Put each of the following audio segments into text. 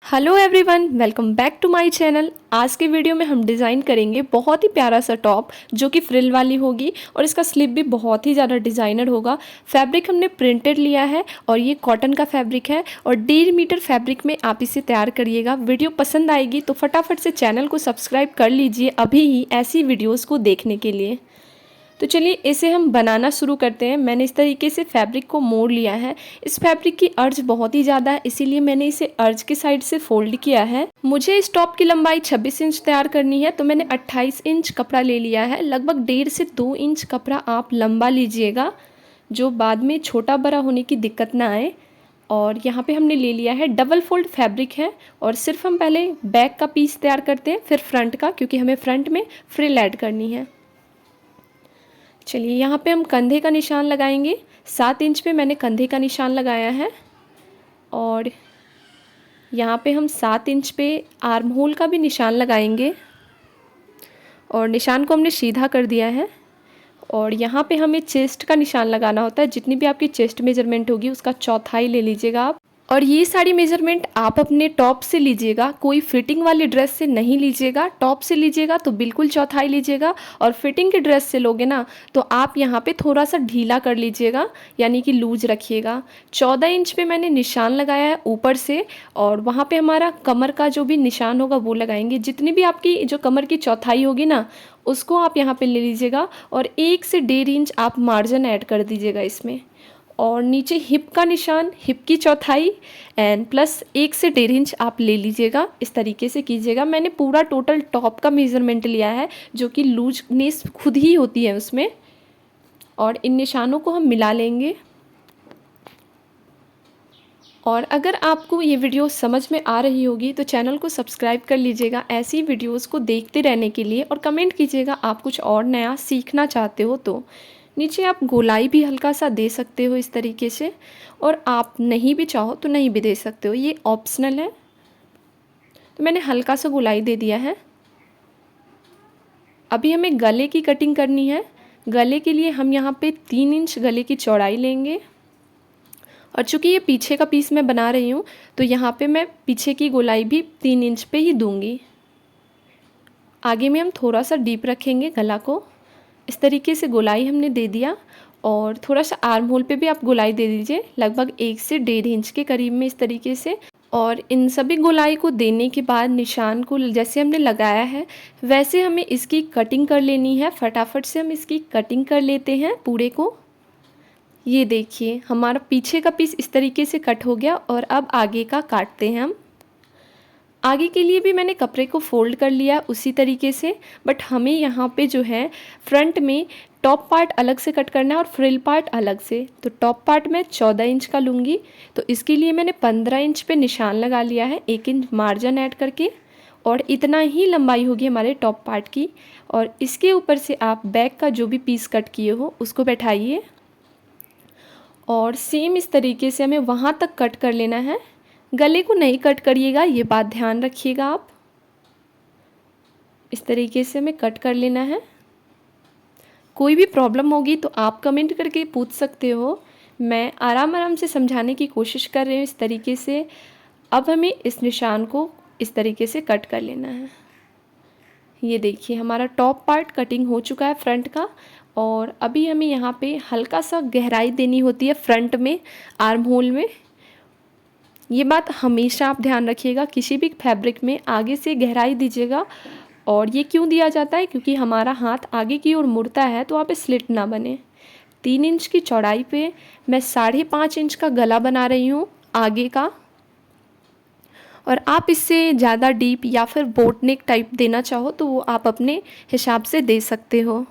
Hello everyone, welcome back to my channel. आज के video में हम डिज़ाइन करेंगे बहुत ही प्यारा सा टॉप जो कि फ्रिल वाली होगी और इसका स्लिप भी बहुत ही ज़्यादा डिज़ाइनर होगा। फैब्रिक हमने प्रिंटेड लिया है और ये कॉटन का फैब्रिक है और 1.5 मीटर फैब्रिक में आप इसे तैयार करिएगा। वीडियो पसंद आएगी तो फटाफट से चैनल को सब्सक्राइब कर लीजिए अभी ही ऐसी वीडियोज़ को देखने के लिए। तो चलिए इसे हम बनाना शुरू करते हैं। मैंने इस तरीके से फैब्रिक को मोड़ लिया है। इस फैब्रिक की अर्ज बहुत ही ज़्यादा है, इसीलिए मैंने इसे अर्ज की साइड से फोल्ड किया है। मुझे इस टॉप की लंबाई 26 इंच तैयार करनी है, तो मैंने 28 इंच कपड़ा ले लिया है। लगभग 1.5 से 2 इंच कपड़ा आप लंबा लीजिएगा, जो बाद में छोटा बड़ा होने की दिक्कत ना आए। और यहाँ पे हमने ले लिया है डबल फोल्ड फैब्रिक है और सिर्फ हम पहले बैक का पीस तैयार करते हैं, फिर फ्रंट का, क्योंकि हमें फ्रंट में फ्रिल ऐड करनी है। चलिए यहाँ पे हम कंधे का निशान लगाएंगे। 7 इंच पे मैंने कंधे का निशान लगाया है और यहाँ पे हम 7 इंच पे आर्म होल का भी निशान लगाएंगे और निशान को हमने सीधा कर दिया है। और यहाँ पे हमें चेस्ट का निशान लगाना होता है। जितनी भी आपकी चेस्ट मेजरमेंट होगी उसका चौथाई ले लीजिएगा आप। और ये सारी मेजरमेंट आप अपने टॉप से लीजिएगा, कोई फिटिंग वाली ड्रेस से नहीं लीजिएगा। टॉप से लीजिएगा तो बिल्कुल चौथाई लीजिएगा और फिटिंग की ड्रेस से लोगे ना तो आप यहाँ पे थोड़ा सा ढीला कर लीजिएगा, यानी कि लूज रखिएगा। 14 इंच पे मैंने निशान लगाया है ऊपर से और वहाँ पे हमारा कमर का जो भी निशान होगा वो लगाएंगे। जितनी भी आपकी जो कमर की चौथाई होगी ना उसको आप यहाँ पे ले लीजिएगा और 1 से 1.5 इंच आप मार्जिन ऐड कर दीजिएगा इसमें। और नीचे हिप का निशान, हिप की चौथाई एंड प्लस 1 से 1.5 इंच आप ले लीजिएगा। इस तरीके से कीजिएगा। मैंने पूरा टोटल टॉप का मेज़रमेंट लिया है, जो कि लूजनेस खुद ही होती है उसमें। और इन निशानों को हम मिला लेंगे। और अगर आपको ये वीडियो समझ में आ रही होगी तो चैनल को सब्सक्राइब कर लीजिएगा ऐसी वीडियोज़ को देखते रहने के लिए, और कमेंट कीजिएगा आप कुछ और नया सीखना चाहते हो तो। नीचे आप गोलाई भी हल्का सा दे सकते हो इस तरीके से, और आप नहीं भी चाहो तो नहीं भी दे सकते हो, ये ऑप्शनल है। तो मैंने हल्का सा गोलाई दे दिया है। अभी हमें गले की कटिंग करनी है। गले के लिए हम यहाँ पे 3 इंच गले की चौड़ाई लेंगे। और चूँकि ये पीछे का पीस मैं बना रही हूँ तो यहाँ पे मैं पीछे की गोलाई भी 3 इंच पे ही दूँगी। आगे में हम थोड़ा सा डीप रखेंगे गला को। इस तरीके से गोलाई हमने दे दिया और थोड़ा सा आर्म होल पे भी आप गोलाई दे दीजिए, लगभग 1 से 1.5 इंच के करीब में इस तरीके से। और इन सभी गोलाई को देने के बाद निशान को जैसे हमने लगाया है वैसे हमें इसकी कटिंग कर लेनी है। फटाफट से हम इसकी कटिंग कर लेते हैं पूरे को। ये देखिए हमारा पीछे का पीस इस तरीके से कट हो गया और अब आगे का काटते हैं हम। आगे के लिए भी मैंने कपड़े को फोल्ड कर लिया उसी तरीके से, बट हमें यहाँ पे जो है फ्रंट में टॉप पार्ट अलग से कट करना है और फ्रिल पार्ट अलग से। तो टॉप पार्ट मैं 14 इंच का लूँगी, तो इसके लिए मैंने 15 इंच पे निशान लगा लिया है, 1 इंच मार्जिन ऐड करके। और इतना ही लंबाई होगी हमारे टॉप पार्ट की। और इसके ऊपर से आप बैक का जो भी पीस कट किए हो उसको बैठाइए और सेम इस तरीके से हमें वहाँ तक कट कर लेना है। गले को नहीं कट करिएगा, ये बात ध्यान रखिएगा आप। इस तरीके से हमें कट कर लेना है। कोई भी प्रॉब्लम होगी तो आप कमेंट करके पूछ सकते हो, मैं आराम आराम से समझाने की कोशिश कर रही हूँ इस तरीके से। अब हमें इस निशान को इस तरीके से कट कर लेना है। ये देखिए हमारा टॉप पार्ट कटिंग हो चुका है फ्रंट का। और अभी हमें यहाँ पे हल्का सा गहराई देनी होती है फ्रंट में, आर्म होल में। ये बात हमेशा आप ध्यान रखिएगा, किसी भी फैब्रिक में आगे से गहराई दीजिएगा। और ये क्यों दिया जाता है, क्योंकि हमारा हाथ आगे की ओर मुड़ता है तो वहाँ पे स्लिट ना बने। 3 इंच की चौड़ाई पे मैं 5.5 इंच का गला बना रही हूँ आगे का। और आप इससे ज़्यादा डीप या फिर बोट नेक टाइप देना चाहो तो वो आप अपने हिसाब से दे सकते हो।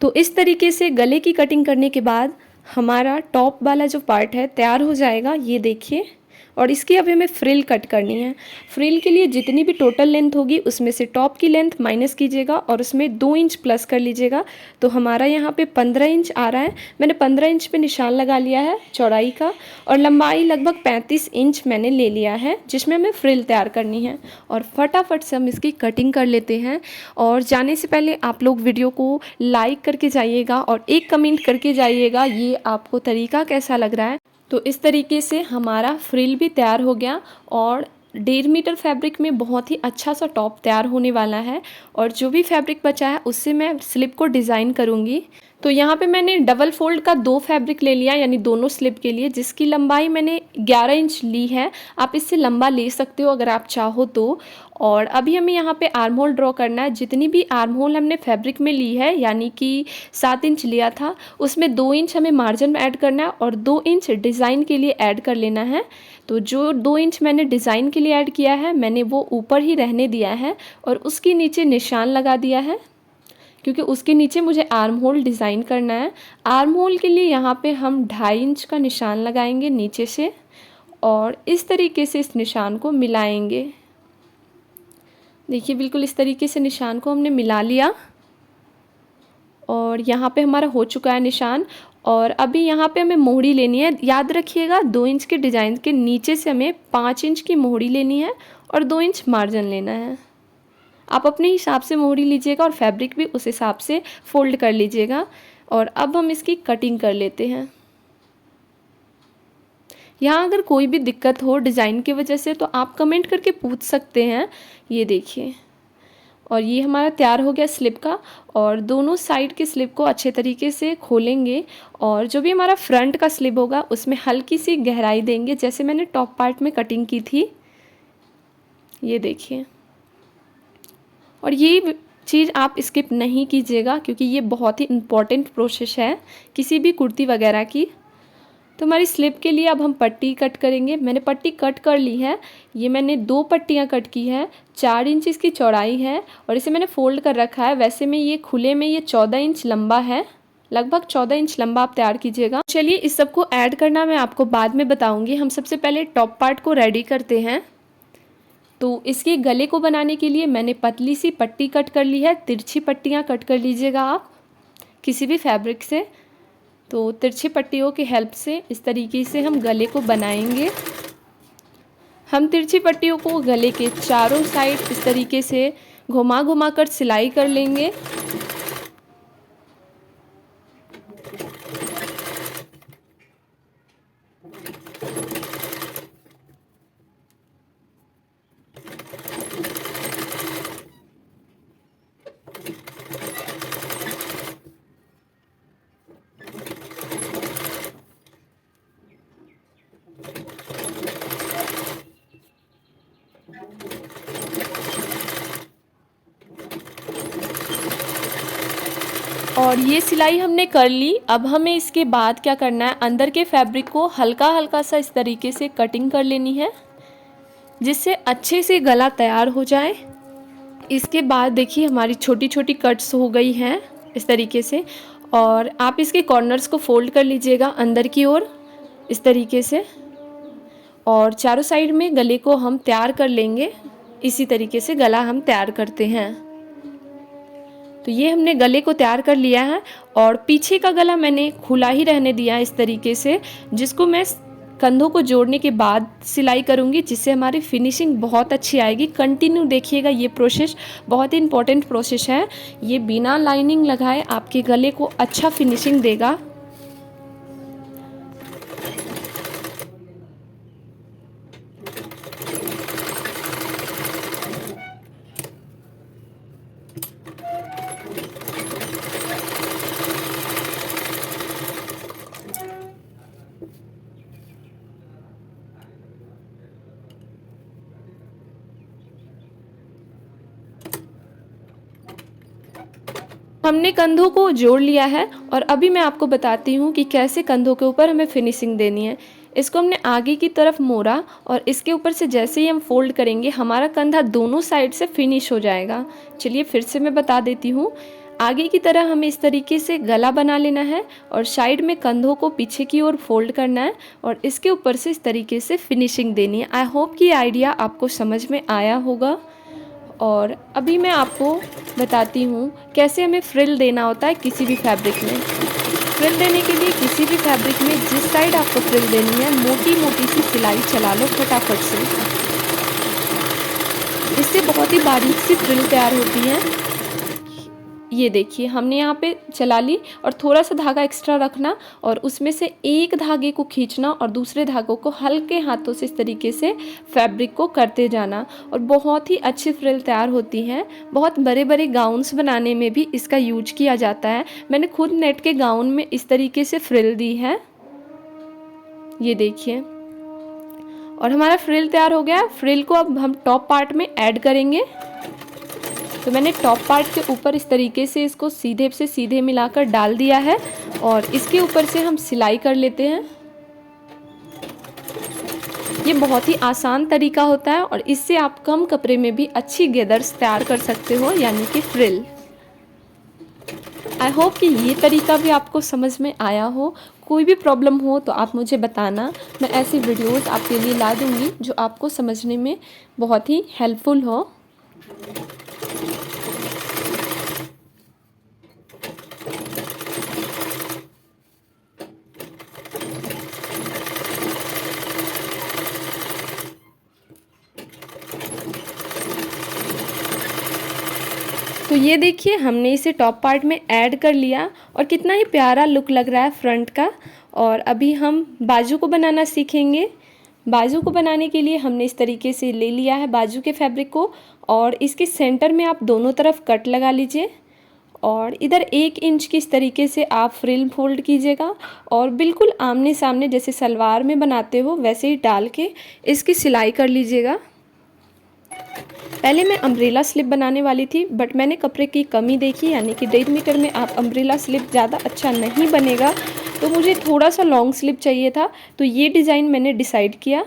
तो इस तरीके से गले की कटिंग करने के बाद हमारा टॉप वाला जो पार्ट है तैयार हो जाएगा, ये देखिए। और इसकी अब हमें फ्रिल कट करनी है। फ्रिल के लिए जितनी भी टोटल लेंथ होगी उसमें से टॉप की लेंथ माइनस कीजिएगा और उसमें 2 इंच प्लस कर लीजिएगा। तो हमारा यहाँ पे 15 इंच आ रहा है। मैंने 15 इंच पे निशान लगा लिया है चौड़ाई का, और लंबाई लगभग 35 इंच मैंने ले लिया है, जिसमें हमें फ्रिल तैयार करनी है। और फटाफट से हम इसकी कटिंग कर लेते हैं। और जाने से पहले आप लोग वीडियो को लाइक करके जाइएगा और एक कमेंट करके जाइएगा ये आपको तरीका कैसा लग रहा है। तो इस तरीके से हमारा फ्रिल भी तैयार हो गया और 1.5 मीटर फैब्रिक में बहुत ही अच्छा सा टॉप तैयार होने वाला है। और जो भी फैब्रिक बचा है उससे मैं स्लिप को डिज़ाइन करूँगी। तो यहाँ पे मैंने डबल फोल्ड का 2 फैब्रिक ले लिया, यानी दोनों स्लिप के लिए, जिसकी लंबाई मैंने 11 इंच ली है। आप इससे लंबा ले सकते हो अगर आप चाहो तो। और अभी हमें यहाँ पे आर्म होल ड्रॉ करना है। जितनी भी आर्म होल हमने फैब्रिक में ली है, यानी कि 7 इंच लिया था, उसमें 2 इंच हमें मार्जिन ऐड करना है और 2 इंच डिज़ाइन के लिए ऐड कर लेना है। तो जो 2 इंच मैंने डिज़ाइन के लिए ऐड किया है, मैंने वो ऊपर ही रहने दिया है और उसके नीचे निशान लगा दिया है, क्योंकि उसके नीचे मुझे आर्म होल डिज़ाइन करना है। आर्म होल के लिए यहाँ पे हम 2.5 इंच का निशान लगाएंगे नीचे से और इस तरीके से इस निशान को मिलाएंगे। देखिए बिल्कुल इस तरीके से निशान को हमने मिला लिया और यहाँ पे हमारा हो चुका है निशान। और अभी यहाँ पे हमें मोहरी लेनी है। याद रखिएगा 2 इंच के डिज़ाइन के नीचे से हमें 5 इंच की मोहरी लेनी है और 2 इंच मार्जिन लेना है। आप अपने हिसाब से मोहरी लीजिएगा और फैब्रिक भी उस हिसाब से फोल्ड कर लीजिएगा। और अब हम इसकी कटिंग कर लेते हैं। यहाँ अगर कोई भी दिक्कत हो डिज़ाइन की वजह से तो आप कमेंट करके पूछ सकते हैं। ये देखिए, और ये हमारा तैयार हो गया स्लिप का। और दोनों साइड के स्लिप को अच्छे तरीके से खोलेंगे और जो भी हमारा फ्रंट का स्लिप होगा उसमें हल्की सी गहराई देंगे, जैसे मैंने टॉप पार्ट में कटिंग की थी। ये देखिए, और ये चीज़ आप स्किप नहीं कीजिएगा क्योंकि ये बहुत ही इम्पॉर्टेंट प्रोसेस है किसी भी कुर्ती वगैरह की। तो हमारी स्लिप के लिए अब हम पट्टी कट करेंगे। मैंने पट्टी कट कर ली है। ये मैंने 2 पट्टियाँ कट की है। 4 इंच इसकी चौड़ाई है और इसे मैंने फोल्ड कर रखा है। वैसे में ये खुले में ये 14 इंच लंबा है, लगभग 14 इंच लंबा आप तैयार कीजिएगा। चलिए इस सब को ऐड करना मैं आपको बाद में बताऊँगी। हम सबसे पहले टॉप पार्ट को रेडी करते हैं। तो इसके गले को बनाने के लिए मैंने पतली सी पट्टी कट कर ली है। तिरछी पट्टियाँ कट कर लीजिएगा आप किसी भी फैब्रिक से। तो तिरछी पट्टियों की हेल्प से इस तरीके से हम गले को बनाएंगे। हम तिरछी पट्टियों को गले के चारों साइड इस तरीके से घुमा घुमा कर सिलाई कर लेंगे। और ये सिलाई हमने कर ली। अब हमें इसके बाद क्या करना है, अंदर के फैब्रिक को हल्का हल्का सा इस तरीके से कटिंग कर लेनी है, जिससे अच्छे से गला तैयार हो जाए। इसके बाद देखिए हमारी छोटी छोटी कट्स हो गई हैं इस तरीके से। और आप इसके कॉर्नर्स को फोल्ड कर लीजिएगा अंदर की ओर इस तरीके से। और चारों साइड में गले को हम तैयार कर लेंगे। इसी तरीके से गला हम तैयार करते हैं। तो ये हमने गले को तैयार कर लिया है और पीछे का गला मैंने खुला ही रहने दिया इस तरीके से, जिसको मैं कंधों को जोड़ने के बाद सिलाई करूंगी, जिससे हमारी फिनिशिंग बहुत अच्छी आएगी। कंटिन्यू देखिएगा, ये प्रोसेस बहुत ही इंपॉर्टेंट प्रोसेस है। ये बिना लाइनिंग लगाए आपके गले को अच्छा फिनिशिंग देगा। हमने कंधों को जोड़ लिया है और अभी मैं आपको बताती हूँ कि कैसे कंधों के ऊपर हमें फिनिशिंग देनी है। इसको हमने आगे की तरफ मोड़ा और इसके ऊपर से जैसे ही हम फोल्ड करेंगे हमारा कंधा दोनों साइड से फिनिश हो जाएगा। चलिए फिर से मैं बता देती हूँ। आगे की तरह हमें इस तरीके से गला बना लेना है और साइड में कंधों को पीछे की ओर फोल्ड करना है और इसके ऊपर से इस तरीके से फिनिशिंग देनी है। आई होप कि आइडिया आपको समझ में आया होगा। और अभी मैं आपको बताती हूँ कैसे हमें फ्रिल देना होता है किसी भी फैब्रिक में। फ्रिल देने के लिए किसी भी फैब्रिक में जिस साइड आपको फ्रिल देनी है मोटी मोटी सी सिलाई चला लो फटाफट से। इससे बहुत ही बारीक सी फ्रिल तैयार होती है। ये देखिए हमने यहाँ पे चला ली और थोड़ा सा धागा एक्स्ट्रा रखना और उसमें से एक धागे को खींचना और दूसरे धागों को हल्के हाथों से इस तरीके से फैब्रिक को करते जाना और बहुत ही अच्छी फ्रिल तैयार होती हैं। बहुत बड़े बड़े गाउन्स बनाने में भी इसका यूज किया जाता है। मैंने खुद नेट के गाउन में इस तरीके से फ्रिल दी है, ये देखिए। और हमारा फ्रिल तैयार हो गया। फ्रिल को अब हम टॉप पार्ट में ऐड करेंगे। तो मैंने टॉप पार्ट के ऊपर इस तरीके से इसको सीधे से सीधे मिलाकर डाल दिया है और इसके ऊपर से हम सिलाई कर लेते हैं। ये बहुत ही आसान तरीका होता है और इससे आप कम कपड़े में भी अच्छी गैदर्स तैयार कर सकते हो, यानी कि फ्रिल। आई होप कि ये तरीका भी आपको समझ में आया हो। कोई भी प्रॉब्लम हो तो आप मुझे बताना, मैं ऐसी वीडियोस आपके लिए ला दूँगी जो आपको समझने में बहुत ही हेल्पफुल हो। तो ये देखिए हमने इसे टॉप पार्ट में ऐड कर लिया और कितना ही प्यारा लुक लग रहा है फ्रंट का। और अभी हम बाजू को बनाना सीखेंगे। बाजू को बनाने के लिए हमने इस तरीके से ले लिया है बाजू के फैब्रिक को और इसके सेंटर में आप दोनों तरफ कट लगा लीजिए और इधर 1 इंच की इस तरीके से आप फ्रिल फोल्ड कीजिएगा और बिल्कुल आमने सामने जैसे सलवार में बनाते हो वैसे ही डाल के इसकी सिलाई कर लीजिएगा। पहले मैं अम्ब्रेला स्लिप बनाने वाली थी बट मैंने कपड़े की कमी देखी, यानी कि 1.5 मीटर में आप अम्ब्रेला स्लिप ज़्यादा अच्छा नहीं बनेगा, तो मुझे थोड़ा सा लॉन्ग स्लिप चाहिए था। तो ये डिज़ाइन मैंने डिसाइड किया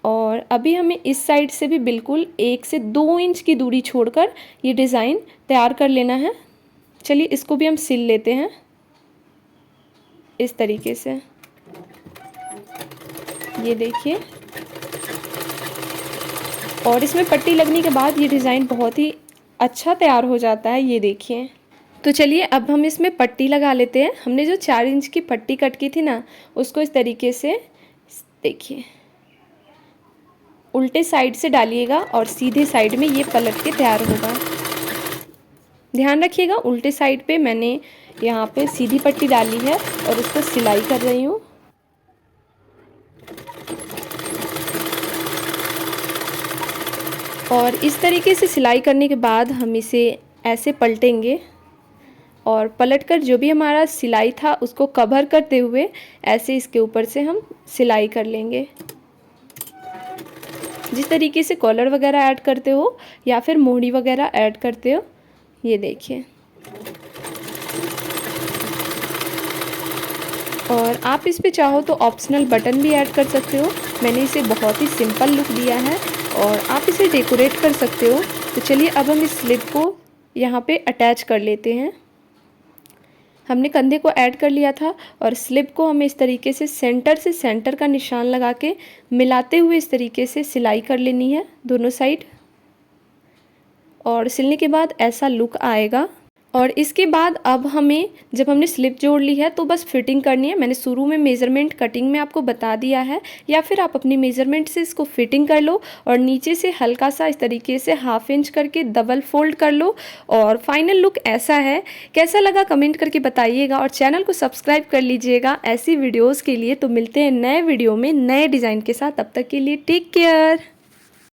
और अभी हमें इस साइड से भी बिल्कुल 1 से 2 इंच की दूरी छोड़कर ये डिज़ाइन तैयार कर लेना है। चलिए इसको भी हम सिल लेते हैं इस तरीके से, ये देखिए। और इसमें पट्टी लगने के बाद ये डिज़ाइन बहुत ही अच्छा तैयार हो जाता है, ये देखिए। तो चलिए अब हम इसमें पट्टी लगा लेते हैं। हमने जो 4 इंच की पट्टी कट की थी ना, उसको इस तरीके से देखिए उल्टे साइड से डालिएगा और सीधे साइड में ये पलट के तैयार होगा। ध्यान रखिएगा उल्टे साइड पे मैंने यहाँ पे सीधी पट्टी डाली है और उसको सिलाई कर रही हूँ। और इस तरीके से सिलाई करने के बाद हम इसे ऐसे पलटेंगे और पलटकर जो भी हमारा सिलाई था उसको कवर करते हुए ऐसे इसके ऊपर से हम सिलाई कर लेंगे। जिस तरीके से कॉलर वगैरह ऐड करते हो या फिर मोहरी वगैरह ऐड करते हो, ये देखिए। और आप इस पे चाहो तो ऑप्शनल बटन भी ऐड कर सकते हो। मैंने इसे बहुत ही सिंपल लुक दिया है और आप इसे डेकोरेट कर सकते हो। तो चलिए अब हम इस स्लिप को यहाँ पे अटैच कर लेते हैं। हमने कंधे को ऐड कर लिया था और स्लिप को हमें इस तरीके से सेंटर का निशान लगा के मिलाते हुए इस तरीके से सिलाई कर लेनी है दोनों साइड। और सिलने के बाद ऐसा लुक आएगा। और इसके बाद अब हमें जब हमने स्लिप जोड़ ली है तो बस फिटिंग करनी है। मैंने शुरू में मेज़रमेंट कटिंग में आपको बता दिया है, या फिर आप अपनी मेज़रमेंट से इसको फिटिंग कर लो और नीचे से हल्का सा इस तरीके से 1/2 इंच करके डबल फोल्ड कर लो। और फाइनल लुक ऐसा है। कैसा लगा कमेंट करके बताइएगा और चैनल को सब्सक्राइब कर लीजिएगा ऐसी वीडियोज़ के लिए। तो मिलते हैं नए वीडियो में नए डिज़ाइन के साथ, तब तक के लिए टेक केयर।